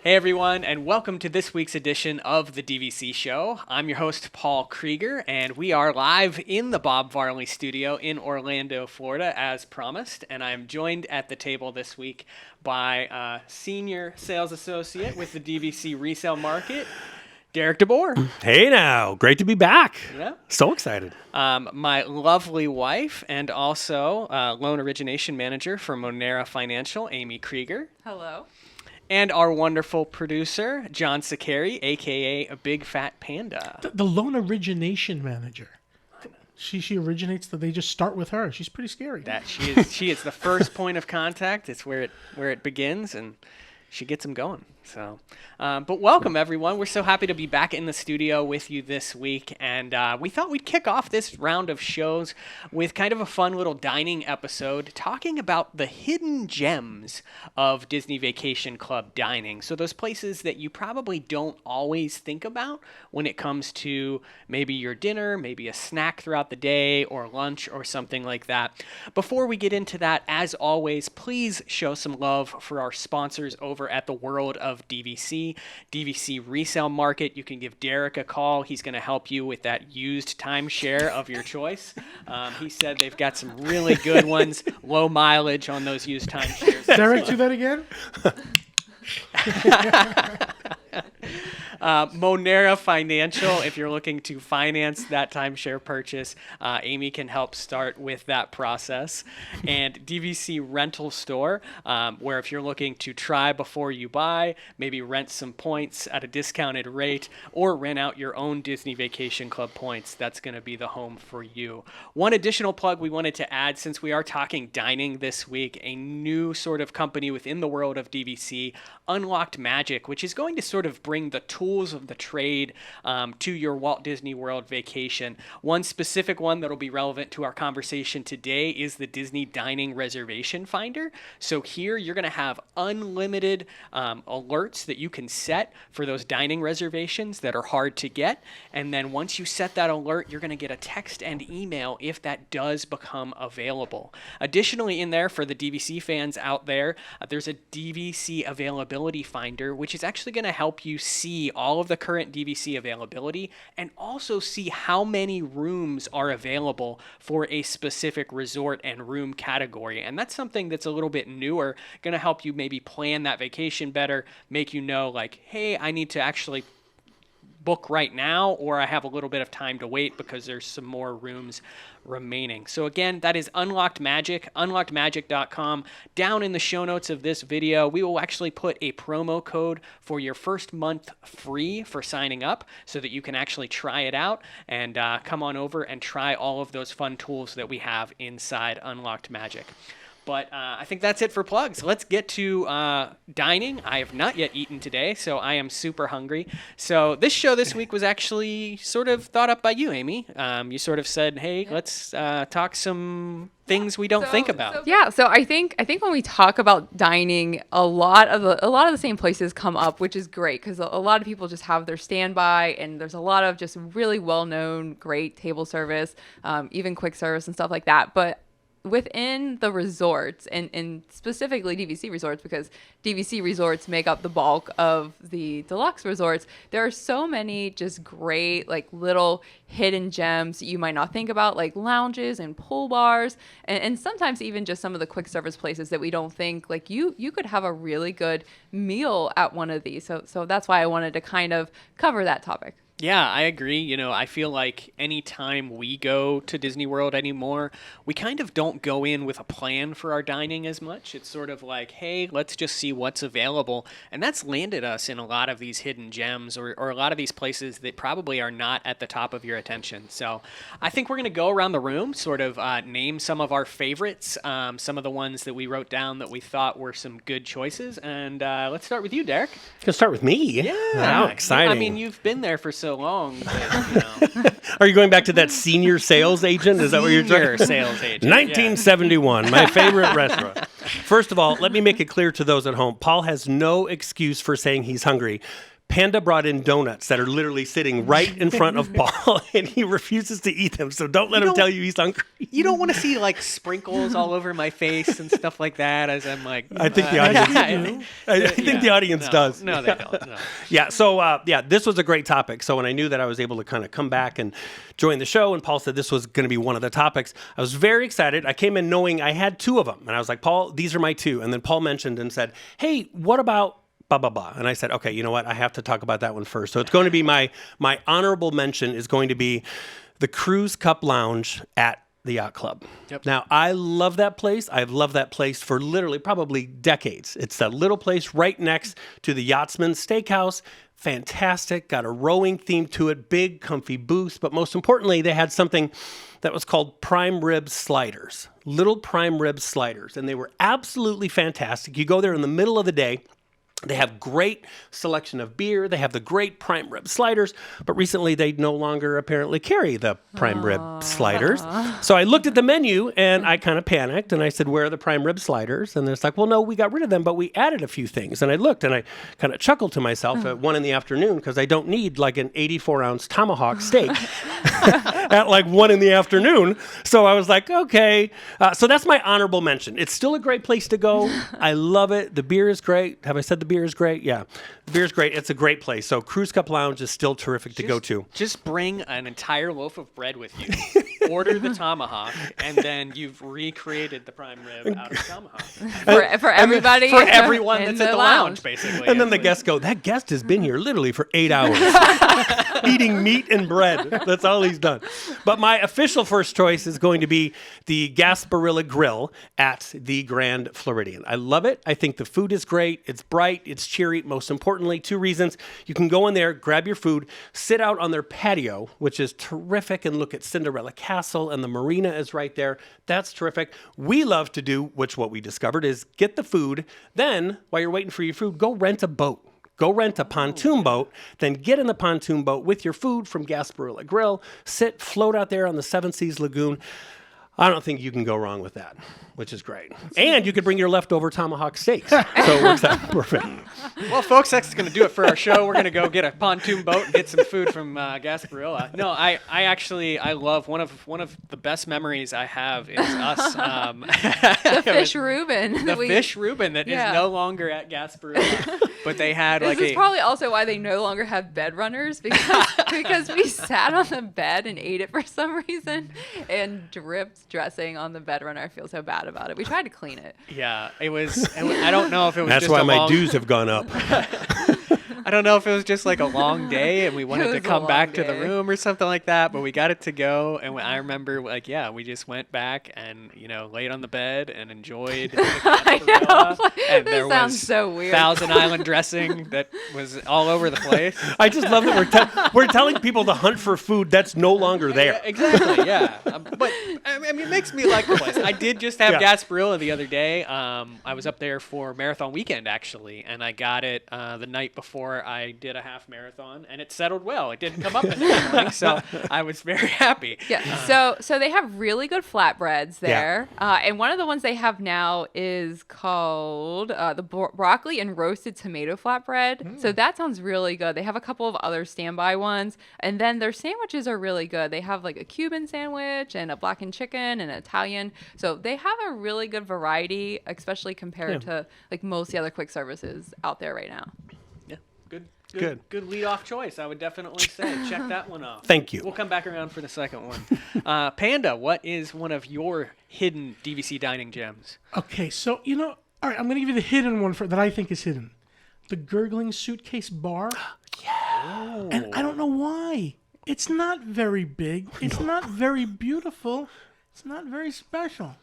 Hey everyone, and welcome to this week's edition of the DVC Show. I'm your host, Paul Krieger, and we are live in the Bob Varley studio in Orlando, Florida, as promised. And I'm joined at the table this week by Senior Sales Associate with the DVC Resale Market, Derek DeBoer. Hey now, great to be back. Yeah. So excited. My lovely wife and also Loan Origination Manager for Monera Financial, Amy Krieger. Hello. And our wonderful producer, John Sakari, a.k.a. a Big Fat Panda. The loan origination manager. She originates. They just start with her. She's pretty scary. That she is the first point of contact. It's where it begins, and she gets them going. So, but welcome everyone. We're so happy to be back in the studio with you this week, and we thought we'd kick off this round of shows with kind of a fun little dining episode, talking about the hidden gems of Disney Vacation Club dining. So those places that you probably don't always think about when it comes to maybe your dinner, maybe a snack throughout the day, or lunch, or something like that. Before we get into that, as always, please show some love for our sponsors over at the World of DVC Resale Market. You can give Derek a call. He's going to help you with that used timeshare of your choice. He said they've got some really good ones, low mileage on those used timeshares. Derek, do that again. Monera Financial, if you're looking to finance that timeshare purchase, Amy can help start with that process. And DVC Rental Store, where if you're looking to try before you buy, maybe rent some points at a discounted rate, or rent out your own Disney Vacation Club points, that's going to be the home for you. One additional plug we wanted to add, since we are talking dining this week, a new sort of company within the world of DVC, Unlocked Magic, which is going to sort of bring the tools of the trade to your Walt Disney World vacation. One specific one that will be relevant to our conversation today is the Disney Dining Reservation Finder. So here you're going to have unlimited alerts that you can set for those dining reservations that are hard to get. And then once you set that alert, you're going to get a text and email if that does become available. Additionally, in there for the DVC fans out there, there's a DVC availability finder, which is actually going to help you see all of the current DVC availability and also see how many rooms are available for a specific resort and room category. And that's something that's a little bit newer, going to help you maybe plan that vacation better, make you know like, hey, I need to actually book right now, or I have a little bit of time to wait because there's some more rooms remaining. So again, that is Unlocked Magic, unlockedmagic.com. Down in the show notes of this video, we will actually put a promo code for your first month free for signing up so that you can actually try it out and come on over and try all of those fun tools that we have inside Unlocked Magic. But I think that's it for plugs. Let's get to dining. I have not yet eaten today, so I am super hungry. So this show this week was actually sort of thought up by you, Amy. You sort of said, hey, let's talk some things we don't think about. So I think when we talk about dining, a lot of the same places come up, which is great because a lot of people just have their standby, and there's a lot of just really well-known, great table service, even quick service and stuff like that. But within the resorts, and specifically DVC resorts, because DVC resorts make up the bulk of the deluxe resorts, there are so many just great like little hidden gems you might not think about, like lounges and pool bars, and sometimes even just some of the quick service places that we don't think like you could have a really good meal at one of these. So that's why I wanted to kind of cover that topic. Yeah, I agree. You know, I feel like anytime we go to Disney World anymore, we kind of don't go in with a plan for our dining as much. It's sort of like, hey, let's just see what's available. And that's landed us in a lot of these hidden gems or a lot of these places that probably are not at the top of your attention. So I think we're going to go around the room, sort of name some of our favorites, some of the ones that we wrote down that we thought were some good choices. And let's start with you, Derek. Gonna start with me. Yeah. How exciting. I mean, you've been there for so long. That, Are you going back to that senior sales agent? Is that what you're Senior saying? sales agent. 1971, my favorite restaurant. First of all, let me make it clear to those at home, Paul has no excuse for saying he's hungry. Panda brought in donuts that are literally sitting right in front of Paul, and he refuses to eat them. So don't let him tell you he's hungry. You don't want to see like sprinkles all over my face and stuff like that as I'm like. I think the audience. I think the audience does. No, they don't. No. Yeah. So this was a great topic. So when I knew that I was able to kind of come back and join the show, and Paul said this was going to be one of the topics, I was very excited. I came in knowing I had 2 of them, and I was like, Paul, these are my 2. And then Paul mentioned and said, hey, what about blah, blah, blah. And I said, okay, you know what? I have to talk about that one first. So it's going to be my honorable mention is going to be the Cruise Cup Lounge at the Yacht Club. Yep. Now, I love that place. I've loved that place for literally probably decades. It's that little place right next to the Yachtsman's Steakhouse. Fantastic. Got a rowing theme to it. Big, comfy booths. But most importantly, they had something that was called prime rib sliders. Little prime rib sliders. And they were absolutely fantastic. You go there in the middle of the day. They have great selection of beer. They have the great prime rib sliders, but recently they no longer apparently carry the prime rib sliders. So I looked at the menu and I kind of panicked and I said, where are the prime rib sliders? And it's like, well, no, we got rid of them, but we added a few things. And I looked and I kind of chuckled to myself at 1 PM because I don't need like an 84-ounce tomahawk steak at like 1 PM. So I was like, okay. So that's my honorable mention. It's still a great place to go. I love it. The beer is great. Have I said the beer is great? Yeah. The beer is great. It's a great place. So Cruise Cup Lounge is still terrific to go to. Just bring an entire loaf of bread with you. Order the tomahawk, and then you've recreated the prime rib out of tomahawk. For everybody. For everyone in that's at the lounge, basically. And then the guests go, that guest has been here literally for 8 hours eating meat and bread. That's all he's done. But my official first choice is going to be the Gasparilla Grill at the Grand Floridian. I love it. I think the food is great. It's bright. It's cheery. Most importantly, 2 reasons. You can go in there, grab your food, sit out on their patio, which is terrific, and look at Cinderella Castle, and the marina is right there. That's terrific. We love to do, which what we discovered is get the food. Then, while you're waiting for your food, go rent a boat. Go rent a pontoon boat, then get in the pontoon boat with your food from Gasparilla Grill, sit, float out there on the Seven Seas Lagoon. I don't think you can go wrong with that, which is great. And you could bring your leftover tomahawk steaks. So it works out perfect. Well, folks, that's going to do it for our show. We're going to go get a pontoon boat and get some food from Gasparilla. No, I actually love one of the best memories I have is us. The fish Reuben. The fish Reuben that is no longer at Gasparilla. But they had this is probably also why they no longer have bed runners because we sat on the bed and ate it for some reason and dripped dressing on the bed runner. I feel so bad about it. We tried to clean it. Yeah, it was. I don't know if it was. That's just why a my long, dues have gone up. I don't know if it was just like a long day and we wanted to come back to the day. room or something like that, but we got it to go. And I remember, like, we just went back and laid on the bed and enjoyed. I know. And This there sounds was so weird. Thousand Island dressing that was all over the place. I just love that we're telling people to hunt for food that's no longer there. Yeah, exactly, yeah. But I mean, it makes me like the place. I did just have Gasparilla the other day. I was up there for Marathon Weekend, actually, and I got it the night before I did a half marathon, and it settled well. It didn't come up in the morning, so I was very happy. Yeah. So they have really good flatbreads there, and one of the ones they have now is called the broccoli and roasted tomato flatbread. So that sounds really good. They have a couple of other standby ones, and then their sandwiches are really good. They have like a Cuban sandwich and a blackened chicken and an Italian. So they have a really good variety, especially compared to like most of the other quick services out there right now. Good lead-off choice. I would definitely say check that one off. Thank you. We'll come back around for the second one. Panda, what is one of your hidden DVC dining gems? Okay, so all right, I'm going to give you the hidden one that I think is hidden. The Gurgling Suitcase Bar. Oh. And I don't know why. It's not very big. It's not very beautiful. It's not very special.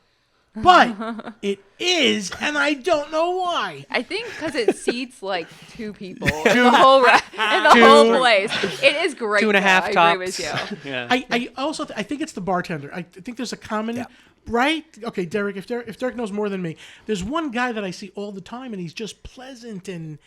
But it is, and I don't know why. I think because it seats like 2 people in the whole whole place. It is great. 2.5 I tops. agree with you. Yeah. I also I think it's the bartender. I think there's a common right. Okay, Derek. If Derek knows more than me, there's one guy that I see all the time, and he's just pleasant and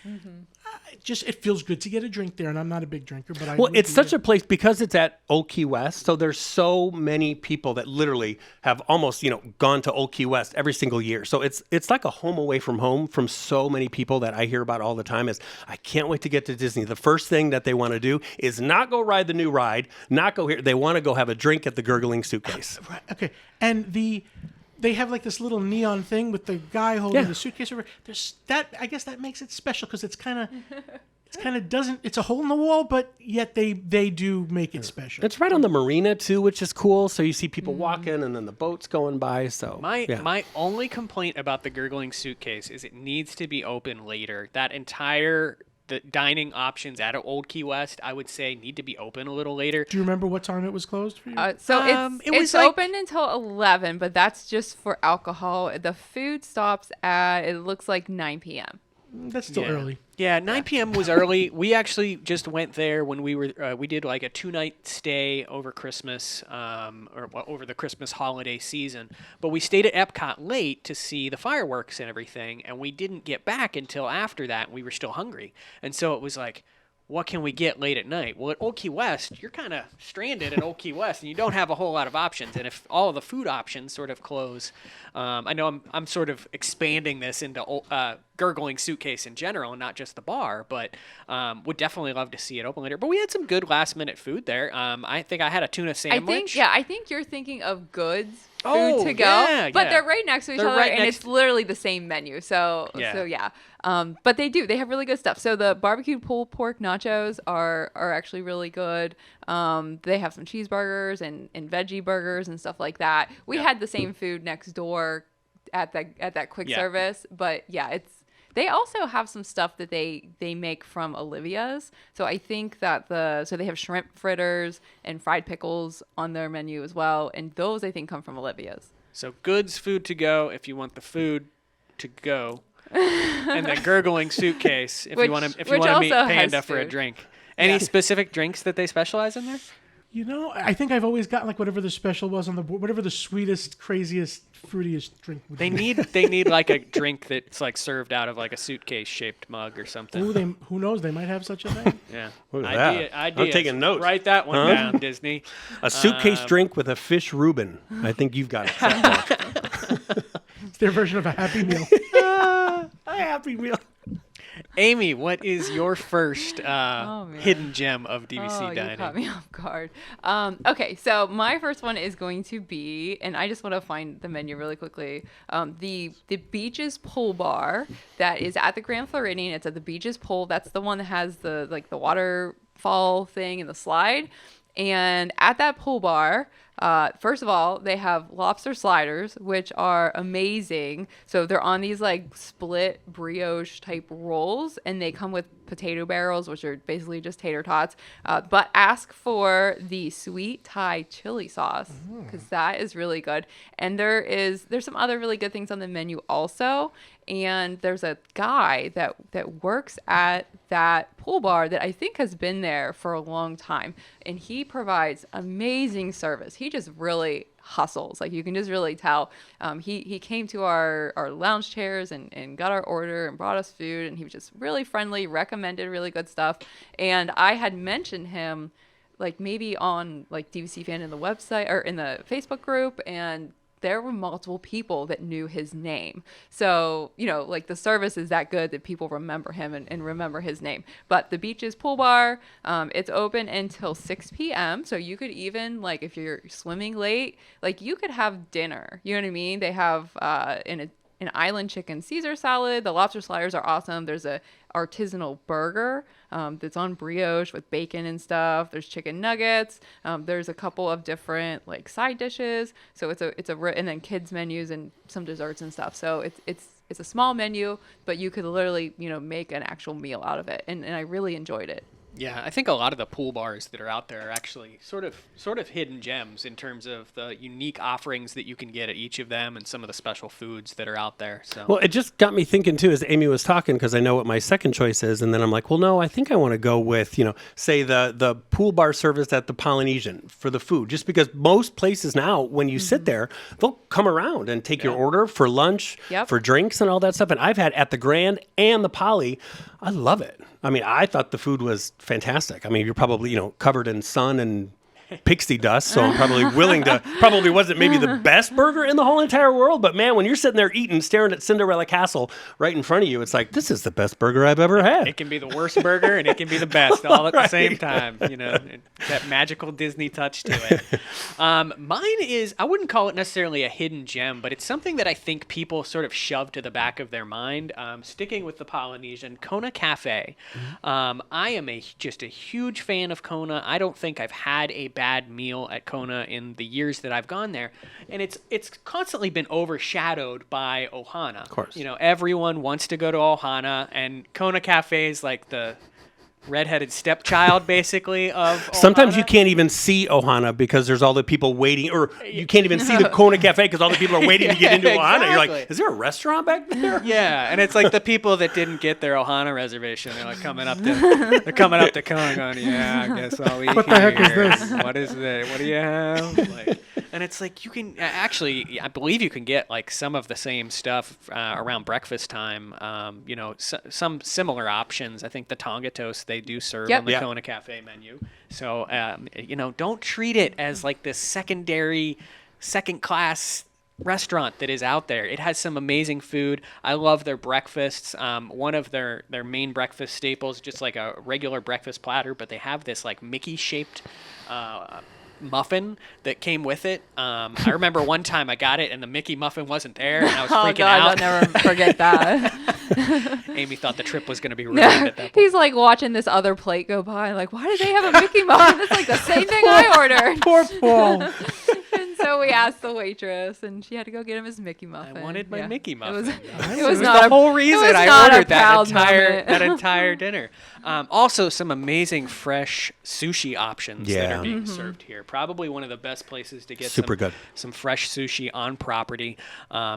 it feels good to get a drink there, and I'm not a big drinker, but Well, it's such a place because it's at Old Key West. So there's so many people that literally have almost, gone to Old Key West every single year. So it's like a home away from home from so many people that I hear about all the time is I can't wait to get to Disney. The first thing that they want to do is not go ride the new ride, not go here. They want to go have a drink at the Gurgling Suitcase. Right. Okay. And they have like this little neon thing with the guy holding the suitcase over. There's that. I guess that makes it special because it's kind of doesn't. It's a hole in the wall, but yet they do make it special. It's right on the marina too, which is cool. So you see people walking and then the boats going by. So my only complaint about the Gurgling Suitcase is it needs to be open later. The dining options at Old Key West, I would say, need to be open a little later. Do you remember what time it was closed for you? It's open until 11, but that's just for alcohol. The food stops at, it looks like 9 p.m. That's still early. Yeah, 9 p.m. was early. We actually just went there when we did like a 2-night stay over Christmas, over the Christmas holiday season. But we stayed at Epcot late to see the fireworks and everything, and we didn't get back until after that. And we were still hungry, and so it was like, what can we get late at night? Well, at Old Key West, you're kind of stranded at Old Key West, and you don't have a whole lot of options. And if all of the food options sort of close, I know I'm sort of expanding this into Gurgling Suitcase in general, and not just the bar, but would definitely love to see it open later. But we had some good last-minute food there. I think I had a tuna sandwich. I think you're thinking of Goods food to go, but they're right next to each other, and it's literally the same menu. So yeah. But they have really good stuff. So the barbecued pulled pork nachos are actually really good. They have some cheeseburgers and veggie burgers and stuff like that. We had the same food next door at that quick service, but they also have some stuff that they make from Olivia's. So I think that they have shrimp fritters and fried pickles on their menu as well, and those I think come from Olivia's. So Goods food to go if you want the food to go. And then Gurgling Suitcase if you want to meet Panda for a drink. Any specific drinks that they specialize in there? I think I've always gotten like whatever the special was on the board, whatever the sweetest, craziest, fruitiest drink would be. They need like a drink that's like served out of like a suitcase shaped mug or something. Ooh, who knows? They might have such a thing. Yeah. Look at that. I'm taking notes. Write that one down, Disney. A suitcase drink with a fish Reuben. I think you've got it. It's their version of a Happy Meal. A Happy Meal. Amy, what is your first hidden gem of DVC Dining? You caught me off guard. Okay, so my first one is going to be, and I just want to find the menu really quickly. The Beaches Pool Bar that is at the Grand Floridian. It's at the Beaches Pool. That's the one that has the waterfall thing and the slide. And at that pool bar, first of all, they have lobster sliders, which are amazing. So they're on these like split brioche type rolls, and they come with potato barrels, which are basically just tater tots. But ask for the sweet Thai chili sauce because that is really good. And there's some other really good things on the menu also. And there's a guy that works at that pool bar that I think has been there for a long time. And he provides amazing service. He just really hustles. Like you can just really tell. He came to our lounge chairs and got our order and brought us food. And he was just really friendly, recommended really good stuff. And I had mentioned him like maybe on like DVC Fan in the website or in the Facebook group, and there were multiple people that knew his name. So, like the service is that good that people remember him and remember his name. But the Beaches Pool Bar, it's open until 6 p.m. So you could even, like, if you're swimming late, like you could have dinner. You know what I mean? They have an island chicken Caesar salad. The lobster sliders are awesome. There's a artisanal burger that's on brioche with bacon and stuff. There's chicken nuggets. There's a couple of different like side dishes. So and then kids menus and some desserts and stuff. So it's a small menu, but you could literally make an actual meal out of it. And I really enjoyed it. Yeah, I think a lot of the pool bars that are out there are actually sort of hidden gems in terms of the unique offerings that you can get at each of them and some of the special foods that are out there. So well, it just got me thinking too as Amy was talking, because I know what my second choice is, and then I'm like, well, no, I think I want to go with say the pool bar service at the Polynesian for the food, just because most places now when you sit there, they'll come around and take your order for lunch, for drinks and all that stuff. And I've had at the Grand and the Poly, I love it. I mean, I thought the food was fantastic. I mean, you're probably, covered in sun and pixie dust, so I'm probably willing to, probably wasn't maybe the best burger in the whole entire world, but man, when you're sitting there eating, staring at Cinderella Castle right in front of you, it's like, this is the best burger I've ever had. It can be the worst burger and it can be the best all at the same time. That magical Disney touch to it. Mine is, I wouldn't call it necessarily a hidden gem, but it's something that I think people sort of shove to the back of their mind. Sticking with the Polynesian, Kona Cafe. I am just a huge fan of Kona. I don't think I've had a bad meal at Kona in the years that I've gone there, and it's constantly been overshadowed by Ohana. Of course. Everyone wants to go to Ohana, and Kona Cafe is like the redheaded stepchild, basically, of Ohana. Sometimes you can't even see Ohana because there's all the people waiting, or you can't even see the Kona Cafe because all the people are waiting to get into Ohana. You're like, is there a restaurant back there? Yeah, and it's like the people that didn't get their Ohana reservation. They're like coming up to Kona, going, "Yeah, I guess I'll eat What the heck is here. this? What is this? What do you have?" And it's like you can actually, I believe you can get like some of the same stuff around breakfast time. Some similar options. I think the Tonga toast they do serve on the Kona Cafe menu. So don't treat it as like this second class restaurant that is out there. It has some amazing food. I love their breakfasts. One of their main breakfast staples, just like a regular breakfast platter, but they have this like Mickey shaped muffin that came with it. I remember one time I got it and the Mickey muffin wasn't there and I was freaking out. I'll never forget that. Amy thought the trip was going to be ruined at that point. He's like watching this other plate go by, like, why did they have a Mickey muffin? It's like the same thing I ordered. Poor Paul. And so we asked the waitress, and she had to go get him his Mickey muffin. I wanted my Mickey muffin. It was It not the whole reason it was I not a ordered proud moment. that entire dinner. Also, some amazing fresh sushi options that are being served here. Probably one of the best places to get some fresh sushi on property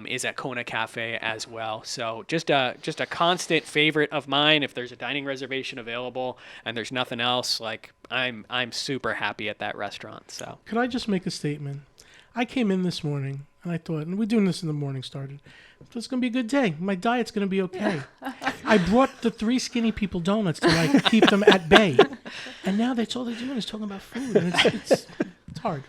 is at Kona Cafe as well. So just a constant favorite of mine. If there's a dining reservation available and there's nothing else, like I'm super happy at that restaurant. So Could I just make a statement? I came in this morning and I thought, and we're doing this in the morning started, it's going to be a good day. My diet's going to be okay. I brought the 3 skinny people donuts to like keep them at bay. And now that's all they're doing is talking about food. And it's hard.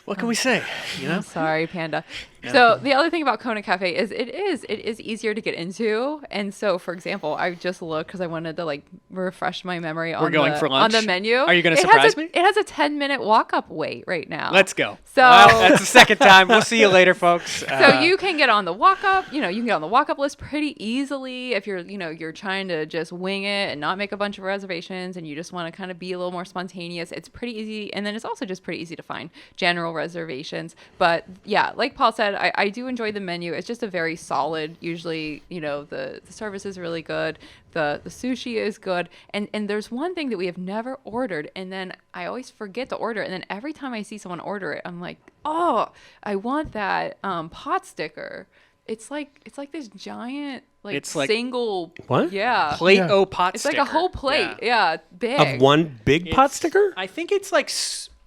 what can we say? I'm sorry, Panda. So the other thing about Kona Cafe is it is easier to get into. And so, for example, I just looked because I wanted to like refresh my memory on the menu. Are you going to surprise me? It has a 10-minute walk-up wait right now. Let's go. So that's the second time. We'll see you later, folks. So you can get on the walk-up. You can get on the walk-up list pretty easily if you're trying to just wing it and not make a bunch of reservations and you just want to kind of be a little more spontaneous. It's pretty easy, and then it's also just pretty easy to find general reservations. But yeah, like Paul said, I do enjoy the menu. It's just a very solid. Usually, the service is really good. The sushi is good. And there's one thing that we have never ordered, and then I always forget to order it. And then every time I see someone order it, I'm like, oh, I want that pot sticker. It's like this giant it's like single what? Yeah. Plate-o pot It's sticker. like a whole plate. Yeah, big. Of one big pot sticker? I think it's like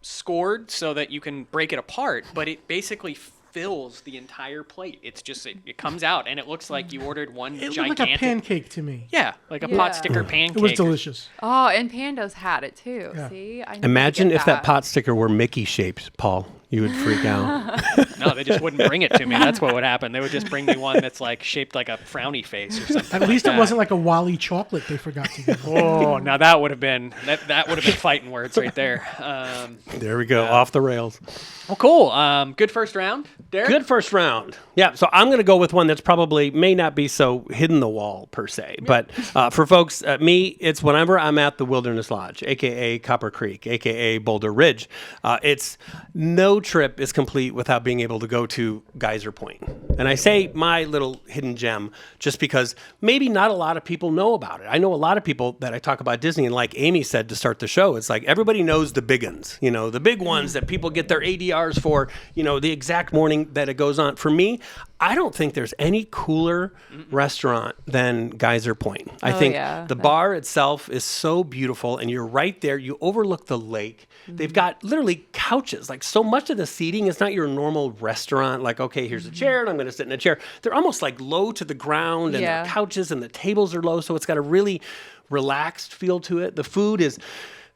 scored so that you can break it apart, but it basically fills the entire plate. It's just it comes out and it looks like you ordered one It gigantic. looked like a pancake to me. Yeah, like a pot sticker pancake. It was delicious. Oh, and Panda's had it too. Yeah. See, I need Imagine to get if that pot sticker were Mickey shaped, Paul. You would freak out. No, they just wouldn't bring it to me. That's what would happen. They would just bring me one that's like shaped like a frowny face or something. At least like it wasn't like a Wally chocolate they forgot to give. Oh, now that would have been that would have been fighting words right there. There we go, off the rails. Well, cool. Good first round, Derek. Good first round. Yeah, so I'm going to go with one that's probably may not be so hidden the wall per se, but for folks, me, it's whenever I'm at the Wilderness Lodge, aka Copper Creek, aka Boulder Ridge. It's no trip is complete without being able to go to Geyser Point. And I say my little hidden gem just because maybe not a lot of people know about it. I know a lot of people that I talk about Disney, and like Amy said to start the show, it's like everybody knows the big ones, the big ones that people get their ADRs for, the exact morning that it goes on. For me, I don't think there's any cooler restaurant than Geyser Point. I think the bar itself is so beautiful, and you're right there. You overlook the lake. They've got literally couches. Like so much of the seating is not your normal restaurant. Like, okay, here's a chair and I'm going to sit in a chair. They're almost like low to the ground and Yeah. the couches and the tables are low. So it's got a really relaxed feel to it. The food is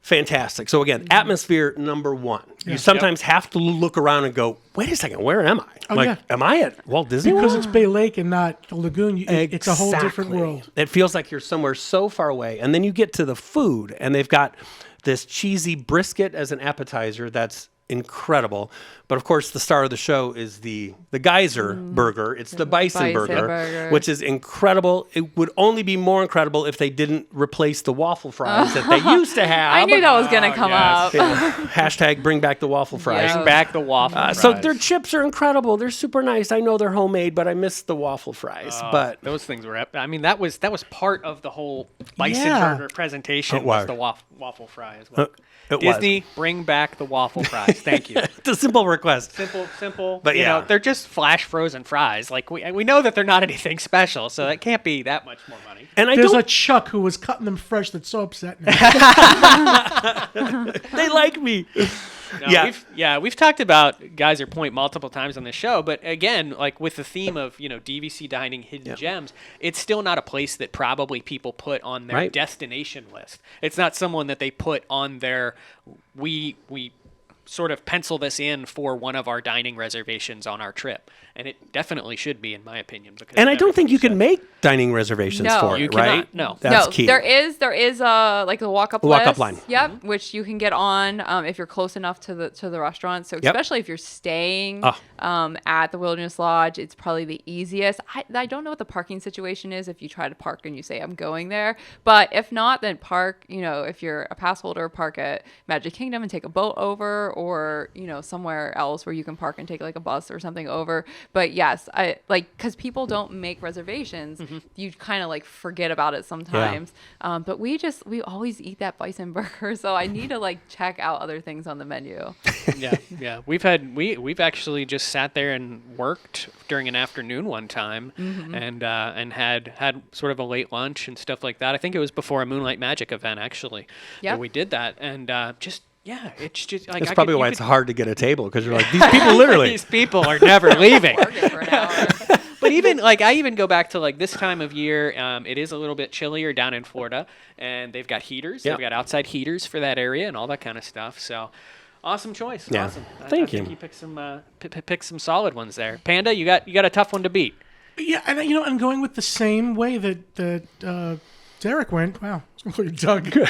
fantastic. So again, atmosphere number one. You sometimes have to look around and go, wait a second, where am I? Am I at Walt Disney Because World? it's Bay Lake and not the lagoon. It's a whole different Exactly. world. It feels like you're somewhere so far away. And then you get to the food, and they've got this cheesy brisket as an appetizer that's incredible. But of course, the star of the show is the Geyser burger. It's the bison burger, which is incredible. It would only be more incredible if they didn't replace the waffle fries that they used to have. I knew that was going to come up. Yeah. Hashtag bring back the waffle fries. Bring back the waffle fries. So their chips are incredible. They're super nice. I know they're homemade, but I miss the waffle fries. But those things were. I mean, that was part of the whole bison Yeah. burger presentation. It was. Was the waffle fry as well. it Disney, bring back the waffle fries. Thank you. it's a simple request. Simple. But you yeah. know, they're just flash frozen fries. Like we know that they're not anything special, so it can't be that much more money. And I There's a don't. Chuck who was cutting them fresh that's so upset now. They like me. No, we've talked about Geyser Point multiple times on the show, but again, like with the theme of DVC dining hidden gems, it's still not a place that probably people put on their Right. destination list. It's not someone that they put on their we sort of pencil this in for one of our dining reservations on our trip, and it definitely should be, in my opinion. Because And of I don't think you everything can make dining reservations No. for You it, cannot. right? No. That's no, key. there is like a walk-up Walk-up list. line. Yep, which you can get on if you're close enough to the restaurant. So especially if you're staying at the Wilderness Lodge, it's probably the easiest. I don't know what the parking situation is if you try to park and you say I'm going there, but if not, then park. If you're a pass holder, park at Magic Kingdom and take a boat over, or somewhere else where you can park and take like a bus or something over. But yes, I like because people don't make reservations. You kind of like forget about it sometimes. But we always eat that bison burger, so I need to like check out other things on the menu. Yeah. We've actually just sat there and worked during an afternoon one time, and had sort of a late lunch and stuff like that. I think it was before a Moonlight Magic event actually. Yep. that we did that, and it's just like That's probably why it's hard to get a table, because you're like, these people literally. These people are never leaving. Bargain for an hour. But I even go back to like this time of year. It is a little bit chillier down in Florida, and they've got heaters. Yeah. They've got outside heaters for that area and all that kind of stuff. So, awesome choice. Yeah. Awesome. Thank I think you. you picked some picked some solid ones there. Panda, you got a tough one to beat. Yeah, and I'm going with the same way that Derek went. Wow, I was going to call you Doug.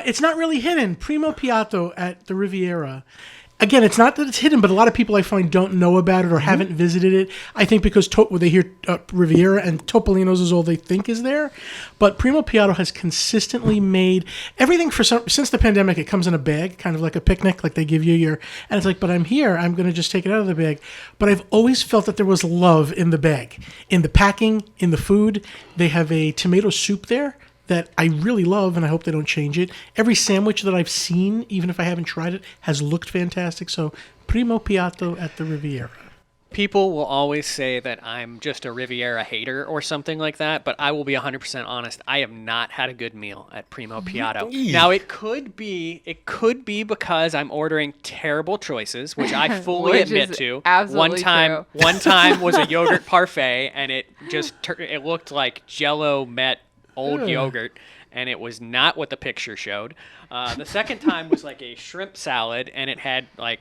It's not really hidden. Primo Piatto at the Riviera. Again, it's not that it's hidden, but a lot of people I find don't know about it or haven't visited it. I think because they hear Riviera and Topolino's is all they think is there. But Primo Piatto has consistently made everything since the pandemic. It comes in a bag, kind of like a picnic, like they give you and it's like, but I'm here. I'm going to just take it out of the bag. But I've always felt that there was love in the bag, in the packing, in the food. They have a tomato soup there that I really love, and I hope they don't change it. Every sandwich that I've seen, even if I haven't tried it, has looked fantastic. So, Primo Piatto at the Riviera. People will always say that I'm just a Riviera hater or something like that, but I will be 100% honest. I have not had a good meal at Primo Piatto. Now, it could be because I'm ordering terrible choices, which I fully Which admit is to. absolutely true. One time was a yogurt parfait, and it just it looked like Jell-O met old yogurt, and it was not what the picture showed. The second time was like a shrimp salad, and it had like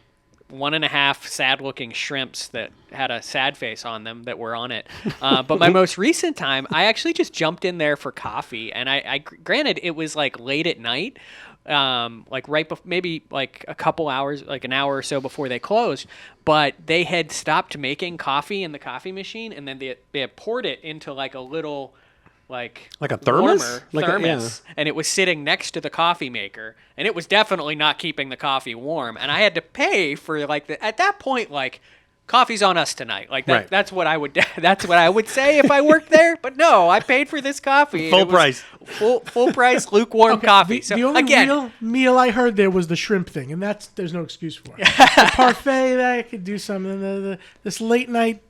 1.5 sad-looking shrimps that had a sad face on them that were on it. But my most recent time, I actually just jumped in there for coffee, and I granted it was like late at night, like right before, maybe like a couple hours, like an hour or so before they closed, but they had stopped making coffee in the coffee machine, and then they had poured it into like a little like a thermos? warmer Like a- thermos, and it was sitting next to the coffee maker, and it was definitely not keeping the coffee warm, and I had to pay for like at that point, like, coffee's on us tonight, like that, Right. that's what I would say if I worked there, but no, I paid for this coffee, and Full it was price. full price lukewarm coffee. The only again, real meal I heard there was the shrimp thing, and there's no excuse for it. The parfait, that I could do something. This late night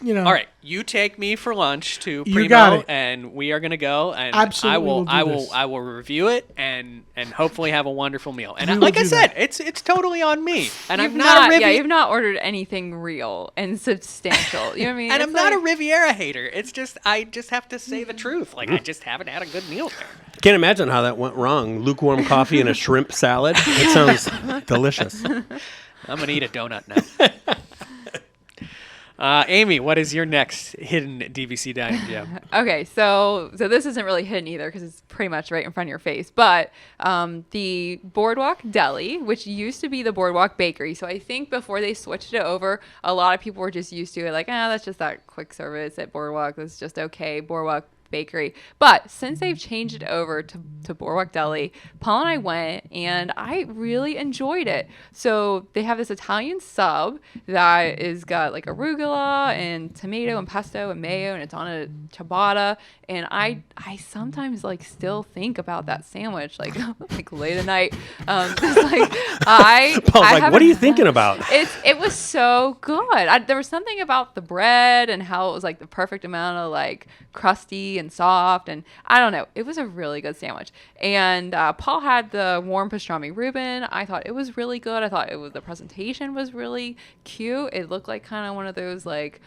All right, you take me for lunch to You Primo, got it. and we are gonna go. And Absolutely, we'll do I this. will review it and hopefully have a wonderful meal. And We will like I do said, that. it's totally on me. And You've I'm not a yeah, Riviera, you've not ordered anything real and substantial. You know what I mean? and It's I'm not a like- Riviera hater. It's just I just have to say the truth. Like I just haven't had a good meal there. Can't imagine how that went wrong. Lukewarm coffee and a shrimp salad. It sounds delicious. I'm gonna eat a donut now. Amy, what is your next hidden DVC dining gem? Okay, so this isn't really hidden either because it's pretty much right in front of your face. But the Boardwalk Deli, which used to be the Boardwalk Bakery, so I think before they switched it over, a lot of people were just used to it, like, that's just that quick service at Boardwalk. That's just okay. Boardwalk Bakery. But since they've changed it over to Boardwalk Deli, Paul and I went and I really enjoyed it. So they have this Italian sub that is got like arugula and tomato and pesto and mayo, and it's on a ciabatta. And I sometimes like still think about that sandwich like late at night. Just like Paul's like, what are you thinking about? It was so good. There was something about the bread and how it was like the perfect amount of like crusty and soft, and I don't know. It was a really good sandwich. And Paul had the warm pastrami Reuben. I thought it was really good. I thought the presentation was really cute. It looked like kind of one of those like,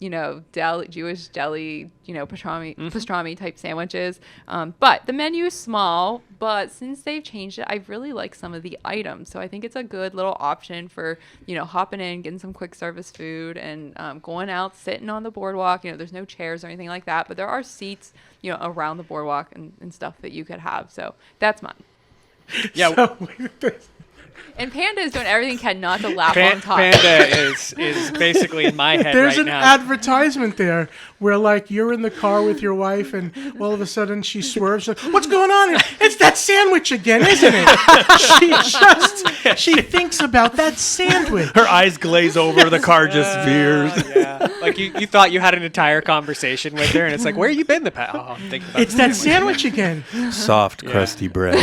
Jewish deli, pastrami type sandwiches. But the menu is small, but since they've changed it, I really like some of the items. So I think it's a good little option for, hopping in, getting some quick service food and going out, sitting on the boardwalk. There's no chairs or anything like that, but there are seats, around the boardwalk and stuff that you could have. So that's mine. Yeah. And Panda is doing everything can not to laugh on top. Panda is basically in my head There's right an now. advertisement there where, like, you're in the car with your wife, and all of a sudden she swerves. Like, what's going on here? It's that sandwich again, isn't it? She thinks about that sandwich. Her eyes glaze over. The car just veers. Yeah. Like you thought you had an entire conversation with her, and it's like, where you been the past? Oh, I'm thinking about It's that sandwich again. Soft, crusty bread.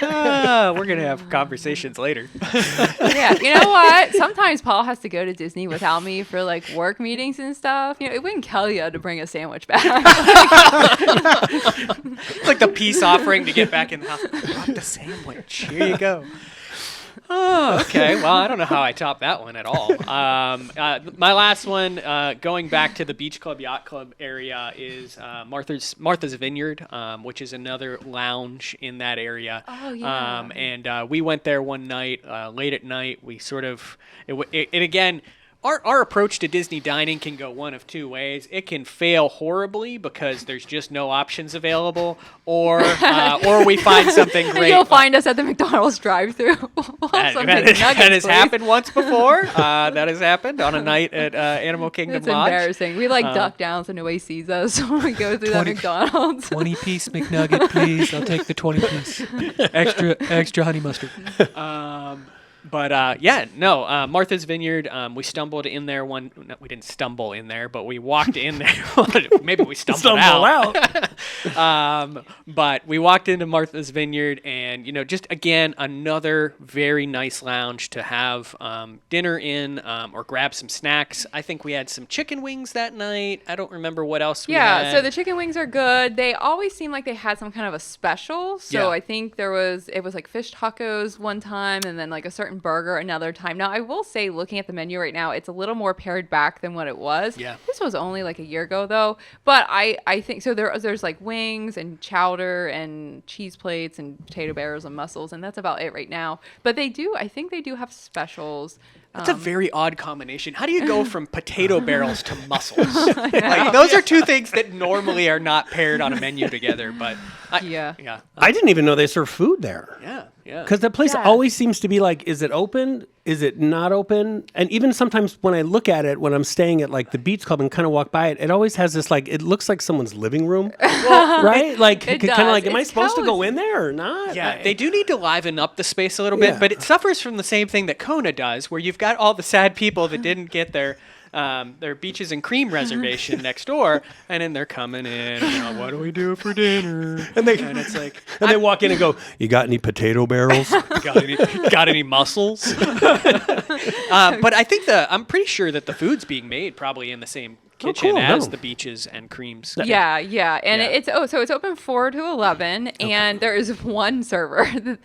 we're gonna have conversations later. Yeah, you know what? Sometimes Paul has to go to Disney without me for like work meetings and stuff. It wouldn't kill you to bring a sandwich back. It's like the peace offering to get back in the house. I brought the sandwich. Here you go. Oh, okay. Well, I don't know how I top that one at all. My last one, going back to the Beach Club Yacht Club area, is Martha's Vineyard, which is another lounge in that area. Oh, yeah. And we went there one night, late at night. We sort of, it again. Our approach to Disney dining can go one of two ways. It can fail horribly because there's just no options available, or we find something great. You'll find us at the McDonald's drive-thru. That has happened once before. That has happened on a night at Animal Kingdom It's Lodge. embarrassing. We duck down so nobody sees us when we go through that McDonald's. 20-piece McNugget, please. I'll take the 20-piece. Extra honey mustard. Martha's Vineyard, we stumbled in there we didn't stumble in there, but we walked in there. Maybe we stumbled out. But we walked into Martha's Vineyard and, just again, another very nice lounge to have dinner in or grab some snacks. I think we had some chicken wings that night. I don't remember what else we had. Yeah, so the chicken wings are good. They always seem like they had some kind of a special. So Yeah. I think it was like fish tacos one time and then like a certain burger another time. Now, I will say, looking at the menu right now, it's a little more pared back than what it was. Yeah. This was only like a year ago, though. But I think, so there's like wings and chowder and cheese plates and potato barrels and mussels, and that's about it right now. But I think they do have specials. That's a very odd combination. How do you go from potato barrels to mussels? Like, those are two things that normally are not paired on a menu together. But Yeah. I didn't even know they serve food there. Yeah. Because that place Yeah. always seems to be like, is it open? Is it not open? And even sometimes when I look at it, when I'm staying at like the Beach Club and kind of walk by it, it always has this like, it looks like someone's living room, right? Like it kind of like, does. am I It's supposed to go cozy. in there or not? Yeah, they do need to liven up the space a little bit, Yeah. but it suffers from the same thing that Kona does, where you've got all the sad people that didn't get their their beaches and cream reservation next door, and then they're coming in. What do we do for dinner? And it's like, And they walk in and go, "You got any potato barrels?" got any mussels? But I think I'm pretty sure that the food's being made probably in the same kitchen cool. as No. the beaches and creams. Yeah, and Yeah. it's open 4 to 11, and there is one server that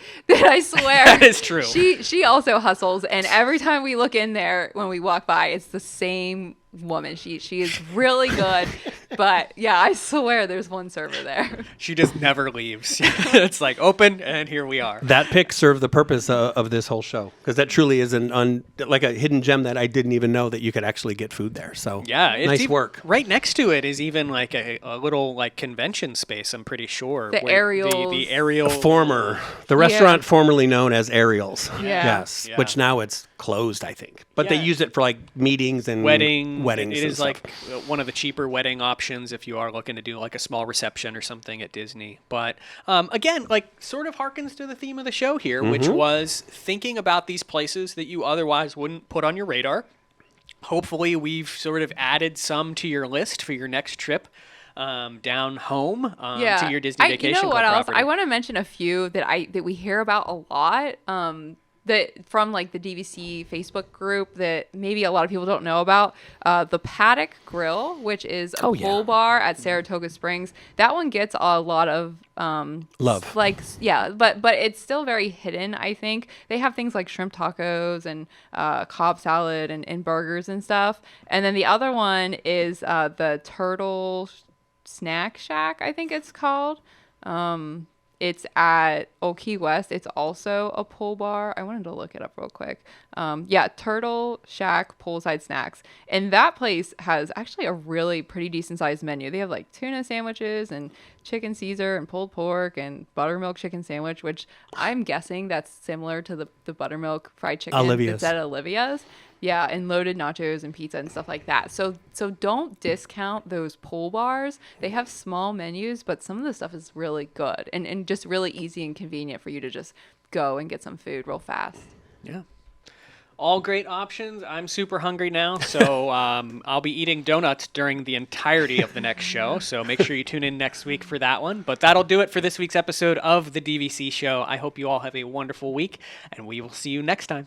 I swear That is true. She also hustles, and every time we look in there when we walk by, it's the same woman. She is really good, but yeah, I swear there's one server there. She just never leaves. It's like open, and here we are. That pick served the purpose of this whole show, because that truly is like a hidden gem that I didn't even know that you could actually get food there. So Yeah, it's nice even- work. Right next to it is even like a little like convention space. I'm pretty sure The where aerials. the aerial The restaurant formerly known as Ariel's. Yeah. Yes, Yeah. which now it's closed, I think. But they Yeah. use it for like meetings and weddings. weddings. It and is stuff. like one of the cheaper wedding options if you are looking to do like a small reception or something at Disney. But again, like sort of harkens to the theme of the show here, which was thinking about these places that you otherwise wouldn't put on your radar. Hopefully, we've sort of added some to your list for your next trip down home to your Disney Vacation You know Club what else? property. I want to mention a few that we hear about a lot. That from like the DVC Facebook group that maybe a lot of people don't know about. The Paddock Grill, which is a pool bar at Saratoga Springs. That one gets a lot of Love. But it's still very hidden, I think. They have things like shrimp tacos and Cobb salad and burgers and stuff. And then the other one is the Turtle Snack Shack, I think it's called. It's at Old Key West. It's also a pool bar. I wanted to look it up real quick. Turtle Shack Poolside Snacks. And that place has actually a really pretty decent sized menu. They have like tuna sandwiches and chicken Caesar and pulled pork and buttermilk chicken sandwich, which I'm guessing that's similar to the buttermilk fried chicken Olivia's. that's at Olivia's. Yeah, and loaded nachos and pizza and stuff like that. So don't discount those pool bars. They have small menus, but some of the stuff is really good and just really easy and convenient for you to just go and get some food real fast. Yeah. All great options. I'm super hungry now, so I'll be eating donuts during the entirety of the next show. So make sure you tune in next week for that one. But that'll do it for this week's episode of the DVC Show. I hope you all have a wonderful week, and we will see you next time.